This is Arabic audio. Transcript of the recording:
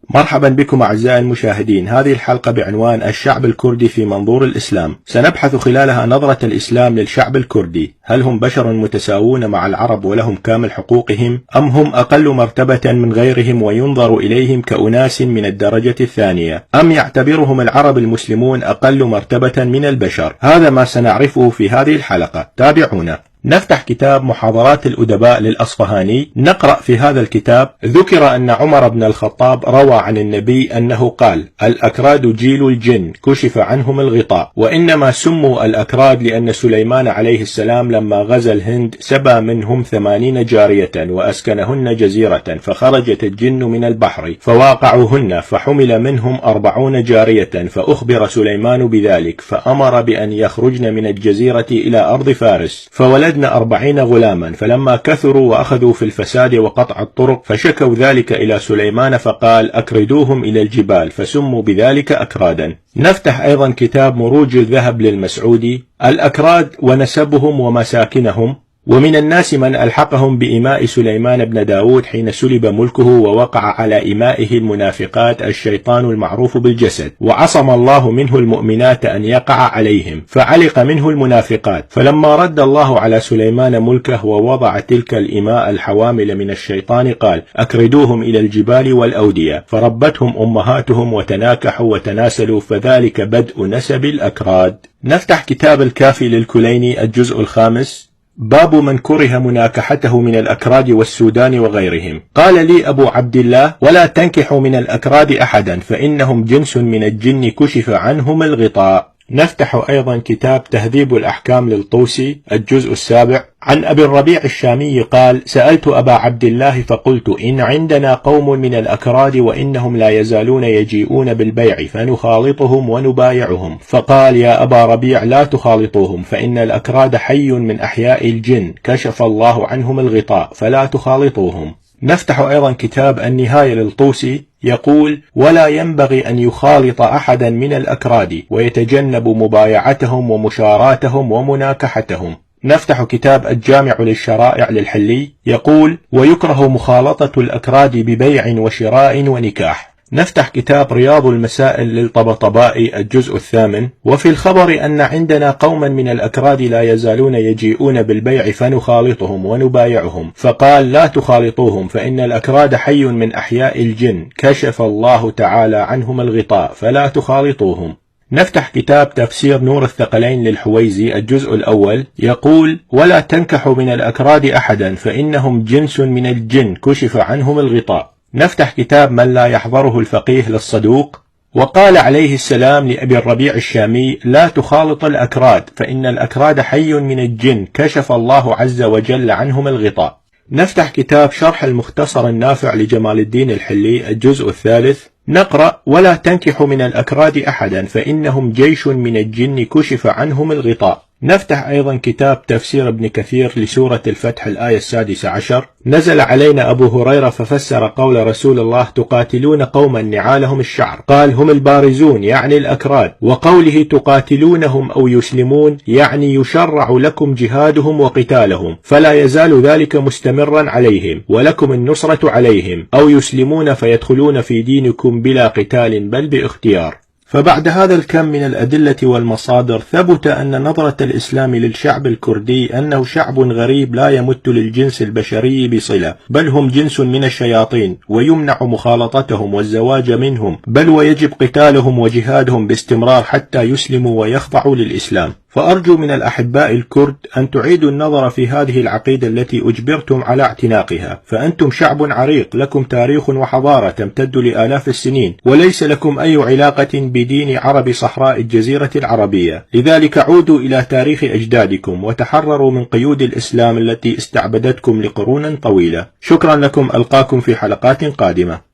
مرحبا بكم أعزائي المشاهدين. هذه الحلقة بعنوان الشعب الكردي في منظور الإسلام. سنبحث خلالها نظرة الإسلام للشعب الكردي، هل هم بشر متساوون مع العرب ولهم كامل حقوقهم، أم هم أقل مرتبة من غيرهم وينظر إليهم كأناس من الدرجة الثانية، أم يعتبرهم العرب المسلمون أقل مرتبة من البشر؟ هذا ما سنعرفه في هذه الحلقة، تابعونا. نفتح كتاب محاضرات الأدباء للأصفهاني. نقرأ في هذا الكتاب: ذكر أن عمر بن الخطاب روى عن النبي أنه قال: الأكراد جيل الجن كشف عنهم الغطاء، وإنما سموا الأكراد لأن سليمان عليه السلام لما غزا الهند سبى منهم 80 جارية وأسكنهن جزيرة، فخرجت الجن من البحر فواقعوهن، فحمل منهم 40 جارية، فأخبر سليمان بذلك فأمر بأن يخرجن من الجزيرة إلى أرض فارس، فولدن 40 غلاما، فلما كثروا وأخذوا في الفساد وقطع الطرق فشكوا ذلك إلى سليمان فقال: أكردوهم إلى الجبال، فسموا بذلك أكرادا. نفتح أيضا كتاب مروج الذهب للمسعودي. الأكراد ونسبهم ومساكنهم. ومن الناس من ألحقهم بإماء سليمان بن داود حين سلب ملكه ووقع على إمائه المنافقات الشيطان المعروف بالجسد، وعصم الله منه المؤمنات أن يقع عليهم، فعلق منه المنافقات، فلما رد الله على سليمان ملكه ووضع تلك الإماء الحوامل من الشيطان قال: أكردوهم إلى الجبال والأودية، فربتهم أمهاتهم وتناكحوا وتناسلوا، فذلك بدء نسب الأكراد. نفتح كتاب الكافي للكليني الجزء 5. باب من كره مناكحته من الأكراد والسودان وغيرهم. قال لي أبو عبد الله: ولا تنكحوا من الأكراد أحدا فإنهم جنس من الجن كشف عنهم الغطاء. نفتح أيضا كتاب تهذيب الأحكام للطوسي الجزء 7. عن أبي الربيع الشامي قال: سألت أبا عبد الله فقلت: إن عندنا قوم من الأكراد وإنهم لا يزالون يجيئون بالبيع فنخالطهم ونبايعهم، فقال: يا أبا ربيع لا تخالطوهم، فإن الأكراد حي من أحياء الجن كشف الله عنهم الغطاء، فلا تخالطوهم. نفتح أيضا كتاب النهاية للطوسي. يقول: ولا ينبغي أن يخالط أحدا من الأكراد ويتجنب مبايعتهم ومشاراتهم ومناكحتهم. نفتح كتاب الجامع للشرائع للحلي. يقول: ويكره مخالطة الأكراد ببيع وشراء ونكاح. نفتح كتاب رياض المسائل للطبطبائي الجزء 8. وفي الخبر أن عندنا قوما من الأكراد لا يزالون يجيئون بالبيع فنخالطهم ونبايعهم، فقال: لا تخالطوهم، فإن الأكراد حي من أحياء الجن كشف الله تعالى عنهم الغطاء، فلا تخالطوهم. نفتح كتاب تفسير نور الثقلين للحويزي الجزء الأول. يقول: ولا تنكحوا من الأكراد أحدا فإنهم جنس من الجن كشف عنهم الغطاء. نفتح كتاب من لا يحضره الفقيه للصدوق. وقال عليه السلام لأبي الربيع الشامي: لا تخالط الأكراد فإن الأكراد حي من الجن كشف الله عز وجل عنهم الغطاء. نفتح كتاب شرح المختصر النافع لجمال الدين الحلي الجزء 3. نقرأ: ولا تنكحوا من الأكراد أحدا فإنهم جيش من الجن كشف عنهم الغطاء. نفتح أيضا كتاب تفسير ابن كثير لسورة الفتح الآية 16. نزل علينا أبو هريرة ففسر قول رسول الله: تقاتلون قوما نعالهم الشعر، قال: هم البارزون يعني الأكراد، وقوله تقاتلونهم أو يسلمون يعني يشرع لكم جهادهم وقتالهم، فلا يزال ذلك مستمرا عليهم ولكم النصرة عليهم، أو يسلمون فيدخلون في دينكم بلا قتال بل باختيار. فبعد هذا الكم من الأدلة والمصادر ثبت أن نظرة الإسلام للشعب الكردي أنه شعب غريب لا يمت للجنس البشري بصلة، بل هم جنس من الشياطين ويمنع مخالطتهم والزواج منهم، بل ويجب قتالهم وجهادهم باستمرار حتى يسلموا ويخضعوا للإسلام. فأرجو من الأحباء الكرد أن تعيدوا النظر في هذه العقيدة التي أجبرتم على اعتناقها، فأنتم شعب عريق لكم تاريخ وحضارة تمتد لآلاف السنين، وليس لكم أي علاقة بدين عرب صحراء الجزيرة العربية، لذلك عودوا إلى تاريخ أجدادكم وتحرروا من قيود الإسلام التي استعبدتكم لقرون طويلة. شكرا لكم، ألقاكم في حلقات قادمة.